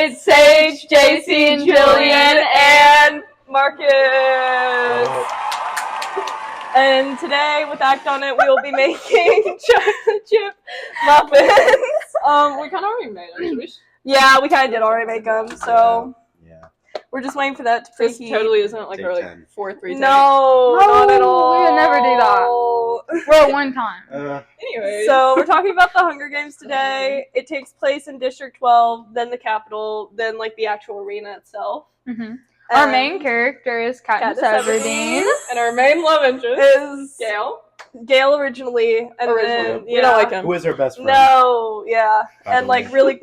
It's Sage, JC, and Jillian, and Marcus. And today, with Act On It, we will be making chocolate chip muffins. We kind of already made them. Yeah, we kind of did already make them, so yeah. we're just waiting for that to This preheat. totally isn't like Take our 10. 4-3. No, not at all. We would never do that. Well, one time. Anyways. So we're talking about the Hunger Games today. It takes place in District 12, then the Capitol, then like the actual arena itself. Mm-hmm. Our main character is Katniss Everdeen. And our main love interest is Gale originally. And then, we don't like him. Who is her best friend? No, yeah. By And the like way. really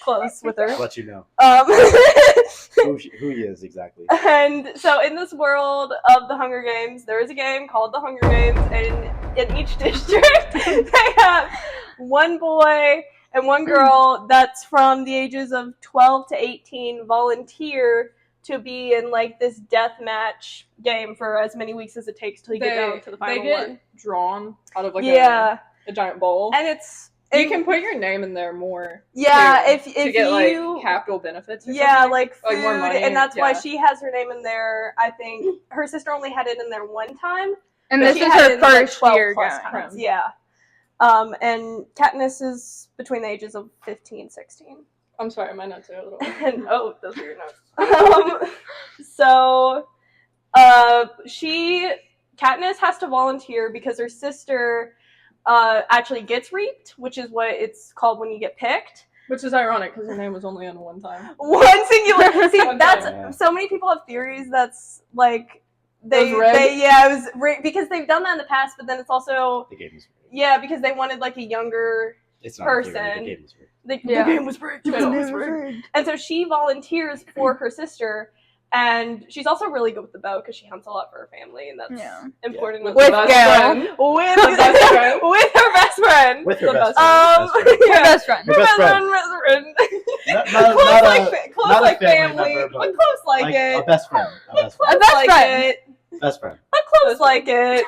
close with her. I'll let you know who he is exactly. And so in this world of the Hunger Games, there is a game called the Hunger Games, and in each district they have one boy and one girl that's from the ages of 12 to 18 volunteer to be in like this death match game for as many weeks as it takes till you get down to the final They get one. drawn out of like Yeah. a giant bowl. And you can put your name in there more. Yeah, too, if to get you like capital benefits. Or yeah, something. like food, more money. and that's why yeah. she has her name in there. I think her sister only had it in there one time. And but this she is had her it in there, like, first 12 year plus going. times. Yeah. And Katniss is between the ages of 15, 16. I'm sorry, my notes are a little. And those are your notes. Katniss has to volunteer because her sister actually gets reaped, which is what it's called when you get picked. Which is ironic because her name was only in one time. One singular. See, One that's time. so many people have theories that's like It was rigged? it was rigged because they've done that in the past, but then it's also The game is rigged. yeah because they wanted like a younger It's not person. The game is rigged. the Yeah. game was rigged. It was Yeah. always rigged. And so she volunteers for her sister, and she's also really good with the bow because she hunts a lot for her family, and that's Yeah. important. With with the the best best friend. with The best friend. with her best friend. With her The best best friend. Her yeah. best friend. Her best friend. Not Close a like family family, member, but close like like it. a best friend. A best Close friend. best like friend. it. Best friend. But close like it.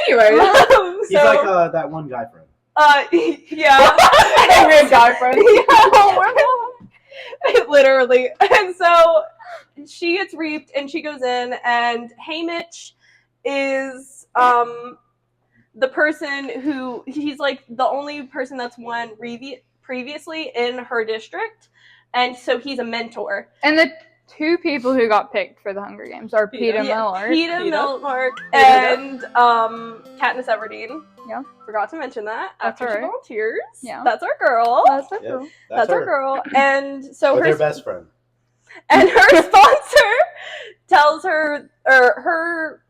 Anyways. He's like that one guy friend. Yeah. A weird guy friend. Literally. And so she gets reaped and she goes in, and Haymitch is the person who he's like the only person that's won previously in her district, and so he's a mentor. And the two people who got picked for the Hunger Games are Peeta Miller. Peeta Miller and Katniss Everdeen. Yeah. Forgot to mention that. That's After she alright. volunteers. Yeah. That's our girl. That's so Yep. cool. That's our girl. And so With her her best friend. and her sponsor tells her, or her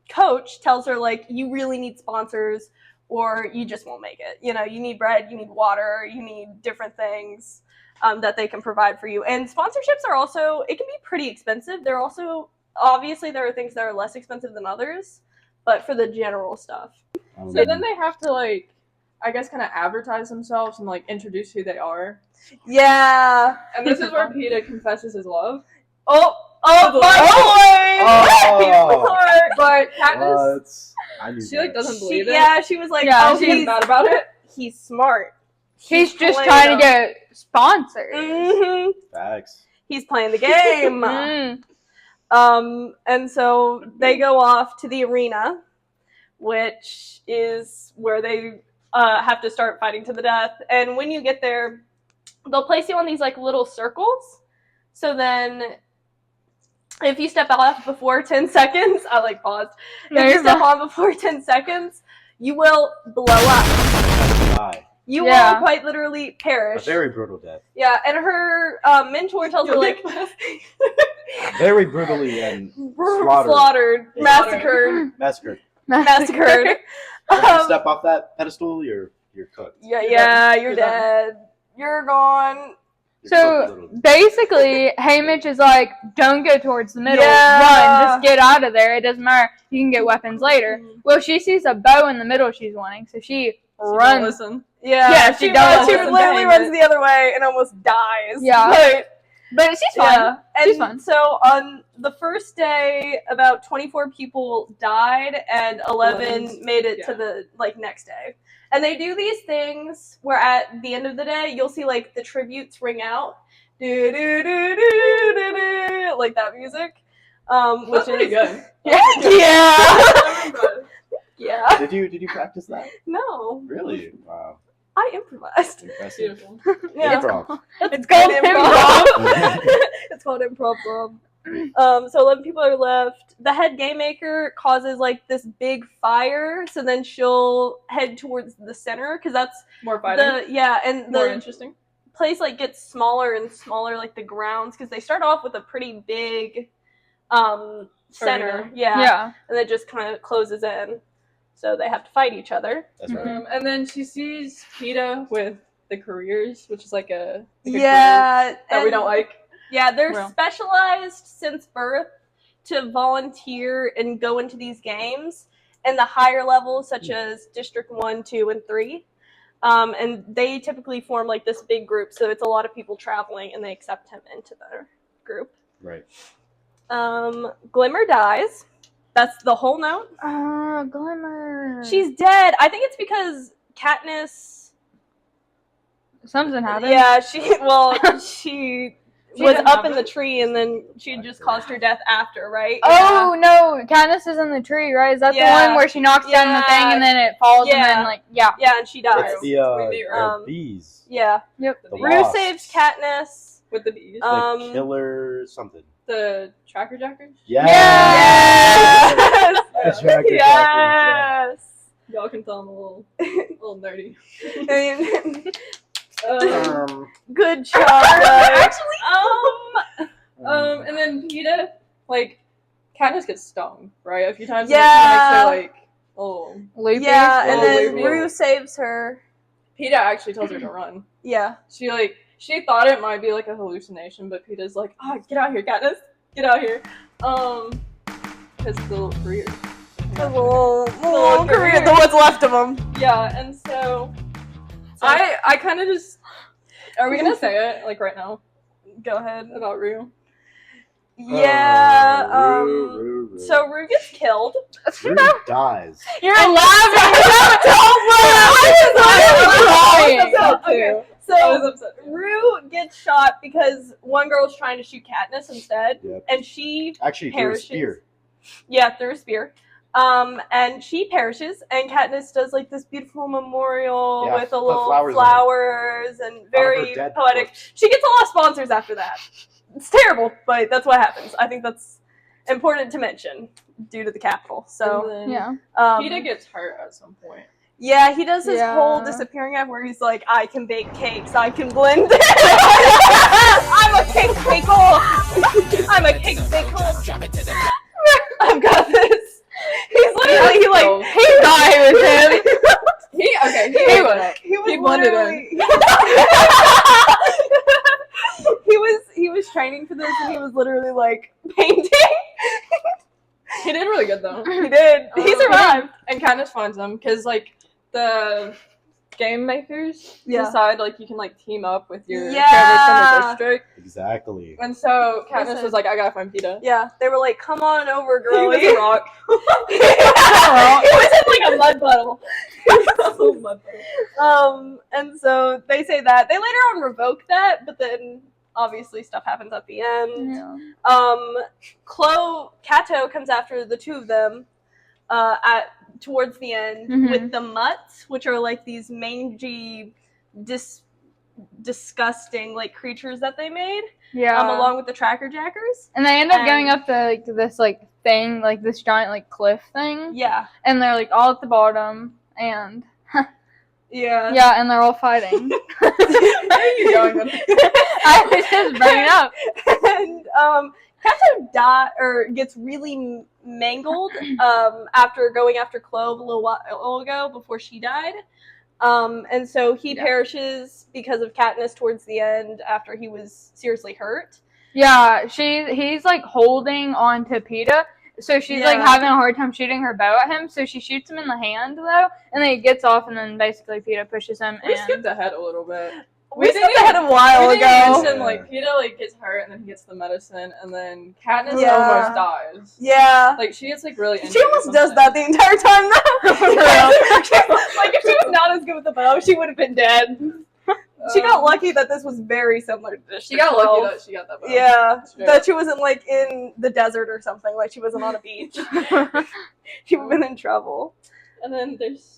coach tells her, like, you really need sponsors or you just won't make it. You know, you need bread, you need water, you need different things that they can provide for you. And sponsorships are also, it can be pretty expensive. They're also, obviously there are things that are less expensive than others, but for the general stuff. So then they have to like, I guess, kind of advertise themselves and like introduce who they are. Yeah. And this is where Peeta confesses his love. Oh, Oh, my boy! Oh. But Katniss, What? I knew she like that. doesn't believe it. Yeah, she was like, Yeah, oh, She's he's mad about it. he's smart. He's just playing trying to them. get sponsors. Mhm. Facts. He's playing the game. Mm. And so they go off to the arena, which is where they have to start fighting to the death. And when you get there, they'll place you on these like little circles. So then if you step off before 10 seconds, I like paused. No, If you you're step fine. on before 10 seconds, you will blow up. Die. You Yeah. will quite literally A perish. very brutal death. Yeah, and her mentor tells her, like, Very brutally and slaughtered. slaughtered, massacred, Massacred. massacred. If you step off that pedestal, you're cooked. Yeah, you're You're dead. You're gone. You're So cooked, literally. basically, Haymitch is like, don't go towards the middle. Yeah. Run. Just get out of there. It doesn't matter. You can get weapons later. Well, she sees a bow in the middle she's wanting, so she runs. Listen. Yeah, she she does She listen to literally Haymitch. runs the other way and almost dies. Yeah. But she's fine. Yeah, and She's fine. so on the first day, about 24 people died, and 11 11's made it to yeah. the next day. And they do these things where at the end of the day, you'll see like the tributes ring out, do do do do do do, like that music, which That's pretty is good. yeah, yeah. Did you practice that? No, Really? Wow. I improvised. Impressive. Beautiful. Yeah, Improv. It's called improv. It's called improv. So 11 people are left. The head game maker causes like this big fire, so then she'll head towards the center because that's More fighting. and More the interesting. place like gets smaller and smaller, like the grounds, because they start off with a pretty big center, Arena. Yeah. and it just kind of closes in, so they have to fight each other. That's right. And then she sees PETA with the careers, which is like a career Yeah, that we don't like. Yeah, they're Well. specialized since birth to volunteer and go into these games in the higher levels, such as District 1, 2, and 3. And they typically form like this big group, so it's a lot of people traveling, and they accept him into their group. Right. Glimmer dies. That's the whole note. Oh, Glimmer. She's dead. I think it's because Katniss. Something happened. Yeah, she was didn't up have in the it? tree, and then she just caused her death after, right? Oh no, Katniss is in the tree, right? Is that the Yeah. one where she knocks down the thing and then it falls and Yeah. then like yeah. Yeah, and she dies. It's the We meet her. bees. Yeah. Yep. The Rue wasps. saves Katniss. With the bees. The killer something. The tracker jackers. Yeah. Yes! The tracker Yes! Y'all can tell I'm a little nerdy. I mean, jackers. good job. Actually, and then PETA, like, Katniss gets stung, right? A few times. Yeah. And it kind of makes her, like, oh. Loopy. Yeah, and Oh, then wait, Rue saves her. PETA actually tells her to run. Yeah. She thought it might be, like, a hallucination, but PETA's like, get out here, Katniss. Get out here. Because the little career. The little career, the what's left of them. Yeah, and so I kind of just... Are we going to say it, like, right now? Go ahead. About Rue? Yeah, Rue. so Rue gets killed. Rue dies. You're laughing. I was upset too. Okay, I was so upset too. Rue gets shot because one girl's trying to shoot Katniss instead, Yep. and she Actually, through a perishes. spear. Yeah, through a spear. And she perishes, and Katniss does like this beautiful memorial Yeah, with a put little flowers flowers and very dead poetic. corpse. She gets a lot of sponsors after that. It's terrible, but that's what happens. I think that's important to mention due to the Capitol. So, And then Yeah. PETA gets hurt at some point. yeah, he does his Yeah. whole disappearing act where he's like, I can bake cakes, I can blend. I'm a cake baker. I'm a cake baker. I've got this. He's literally, He thought it was him. He he blended literally- he was training for this, and he was literally like painting. He did really good though. He did. He Um, survived. And Katniss finds them because like the game makers Yeah. decide like you can like team up with your Yeah. favorites from the district. Exactly. And so Katniss Listen. was like, I gotta find PETA. Yeah, they were like, "Come on over, He was girlie." a rock. He was in like a mud puddle. And so they say that they later on revoke that, but then obviously stuff happens at the end. Yeah. Cato comes after the two of them towards the end Mhm. with the mutts, which are like these mangy, disgusting like creatures that they made, Yeah. along with the tracker jackers. And they end up and- going up the this like thing, like this giant like cliff thing, Yeah, and they're like all at the bottom, and yeah. yeah, and they're all fighting. Where are you going with this? I was just bringing it up. And Cato gets really mangled after going after Clove a little while ago before she died. And so he perishes because of Katniss towards the end after he was seriously hurt. Yeah, he's like holding on to PETA, so she's like Yeah. having a hard time shooting her bow at him. So she shoots him in the hand though, and then he gets off, and then basically PETA pushes him. We And skipped ahead a little bit. We didn't skipped ahead a while we didn't ago. mention, like, Peeta, like, gets hurt, and then he gets the medicine, and then Katniss Yeah. almost dies. Yeah. Like, she gets, like, really injured She or almost does something. that the entire time, though. For real. Like, if she was not as good with the bow, she would have been dead. She got lucky that this was very similar to District She got 12. lucky that she got that bow. Yeah, Sure. that she wasn't, like, in the desert or something. Like, she wasn't on a beach. She would have been in trouble. And then there's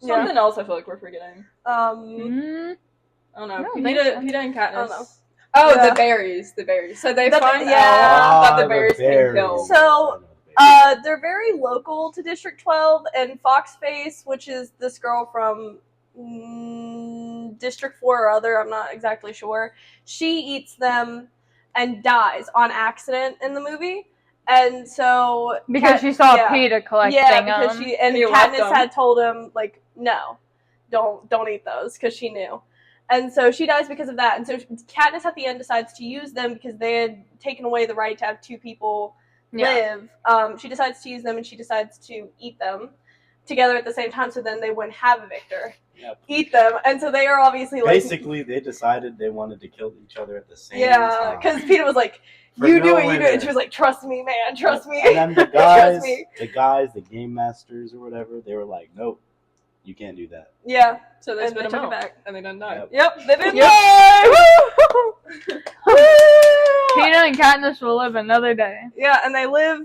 Yeah. something else I feel like we're forgetting. Mm, I don't know. I don't think Peeta so. and I don't Katniss. know. Oh, Yeah. the berries. So they The- find yeah. out that the Ah, berries can kill. So, they're very local to District 12, and Foxface, which is this girl from District 4 or other, I'm not exactly sure, she eats them and dies on accident in the movie. And so because she saw yeah. Peeta collecting Yeah, because them. she and He left Katniss them. had told him, like, no, don't eat those, because she knew. And so she dies because of that. And so Katniss at the end decides to use them because they had taken away the right to have two people live. She decides to use them, and she decides to eat them together at the same time, so then they wouldn't have a victor. Yep. Eat them. And so they are obviously like, Basically, they decided they wanted to kill each other at the same yeah, time. because Peeta was like, For you no do it, you do it. winner. And she was like, trust me, man, trust me. And then the Trust me. the game masters or whatever, they were like, nope, you can't do that. Yeah. So they And spit they them took it out, back. and they didn't die. Yep. Yep, they didn't Yep. die. Woo! Peeta and Katniss will live another day. Yeah, and they live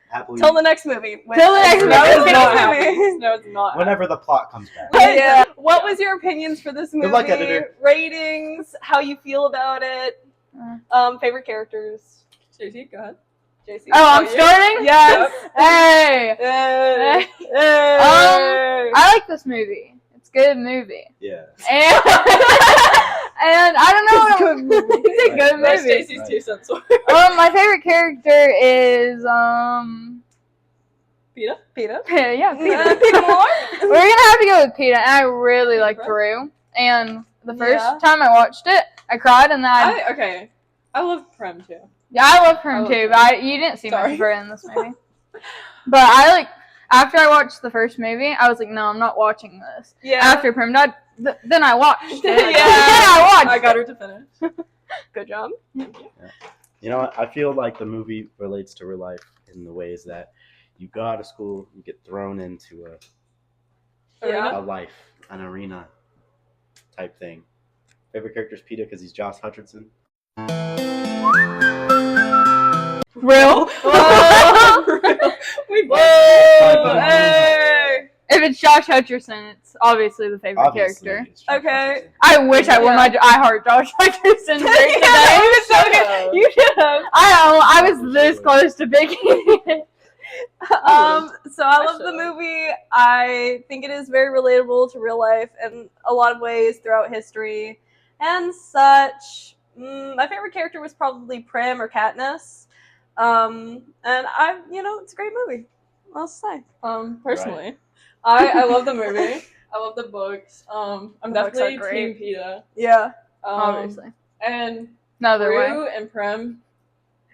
Happily, till the next movie. Till the next No, movie. it's not movie. happening. No, it's not. whenever the plot comes back. But yeah, what was your opinions for this movie? Good luck, editor. Ratings, how you feel about it, favorite characters. Stacey, go ahead. JC. Oh, I'm you? starting? Yes. Hey! Hey. I like this movie. It's a good movie. Yeah. And, and I don't know. It's a good movie. It's a good That's movie. Stacey's 2 cents. My favorite character is Peeta? Peeta. yeah, Peeta. Peeta Moore. We're gonna have to go with Peeta, and I really like Drew. And the first Yeah. time I watched it, I cried, and then I love Prem too. I love him I love too. Prem. But you didn't see Sorry. much of her in this movie. But I like after I watched the first movie, I was like, no, I'm not watching this. Yeah. After Prim died, then I watched it. Yeah. Then I watched. I got her to finish. Good job. You know what? I feel like the movie relates to real life in the ways that you go out of school, you get thrown into Yeah. a life, an arena type thing. Favorite character is Peeta because he's Josh Hutcherson. Real. We Whoa! Hey. If it's Josh Hutcherson, it's obviously the favorite Obviously, character. it's Josh Okay. Hutcherson. I wish I wore my I Heart Josh Hutcherson shirt today. It was so good. You should have. I was this close to picking it. So I love the movie. I think it is very relatable to real life in a lot of ways throughout history and such. My favorite character was probably Prim or Katniss. And it's a great movie. What else to say? Personally, I love the movie. I love the books. I'm The books definitely are great. Team Peeta. Yeah. Obviously. And Another way. Rue and Prem,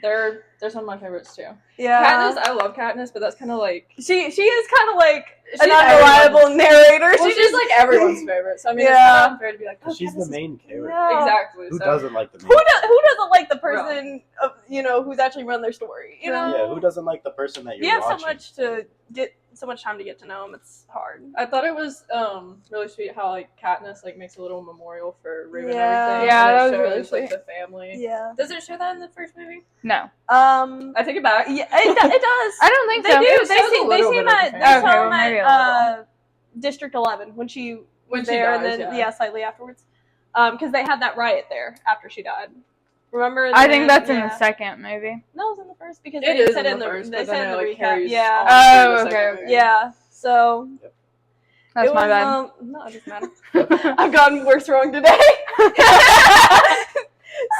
they're some of my favorites too. Yeah. Katniss, I love Katniss, but that's kind of like She is kind of like She's an unreliable everyone's- narrator. well, she's like everyone's favorite. So I mean, Yeah. it's kind of unfair to be like, oh, She's Katniss the is- main character. Yeah. Exactly. Who so. doesn't like the main Who character? doesn't like the person who's actually run their story? You know. Yeah, who doesn't like the person that you're You have watching? so much time to get to know them. It's hard. I thought it was really sweet how like Katniss like makes a little memorial for Rue and Yeah. everything. Yeah, and that it was really shows, like, sweet. the family. Yeah. Does it show that in the first movie? No. I take it back. Yeah, it does. I don't think They so. do. It They shows a see little him bit of at the they family. saw Okay, him well, maybe a at District 11 when she When was she there, dies, and then yeah. slightly afterwards, because they had that riot there after she died. Remember? I think that's in yeah. the second movie. No, it was in the first because It they is said in in the the first, they but said then in it the like recap. carries Yeah. on Oh, to the okay, second okay. movie. Yeah. So That's it my was, bad. no, it doesn't matter. I've gotten worse wrong today.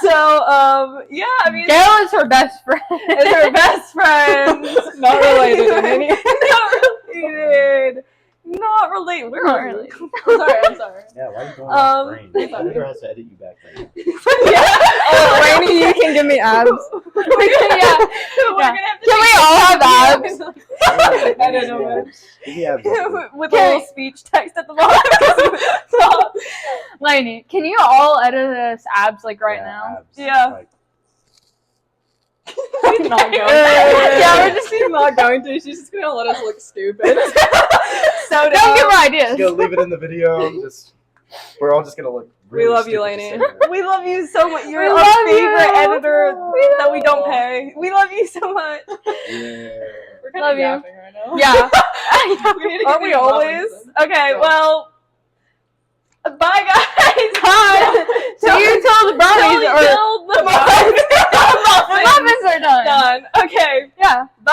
So, yeah, I mean, Gail is her best friend. is her best friend. Not related in any. Not related. Not related. We're Not not related. related. I'm sorry. Yeah, why are you going off brain? it's Editor has to edit you back then. Oh, Laney, you can give me abs. We're gonna have to Can we all have abs? I don't know. Give me abs. with a little speech text at the bottom. Laney, can you all edit us abs like right Yeah, now? abs. Yeah. Like, She's not going to. Yeah, we're She's not going to. She's just going to let us look stupid. So Don't give her just ideas. gonna leave it in the video. We're all just gonna look. Really We love you, stupid Laney. just sitting there. we love you so much. You're We our love favorite you. editor We that we love don't you. pay. We love you so much. Yeah. We're kind Love of you. yapping right now. Yeah. We need to get Are we these always? muffins in. Okay, Yeah. well, bye guys. Bye. So you told the brownies Till or the muffins. the muffins are done. Done. Okay, Yeah. bye.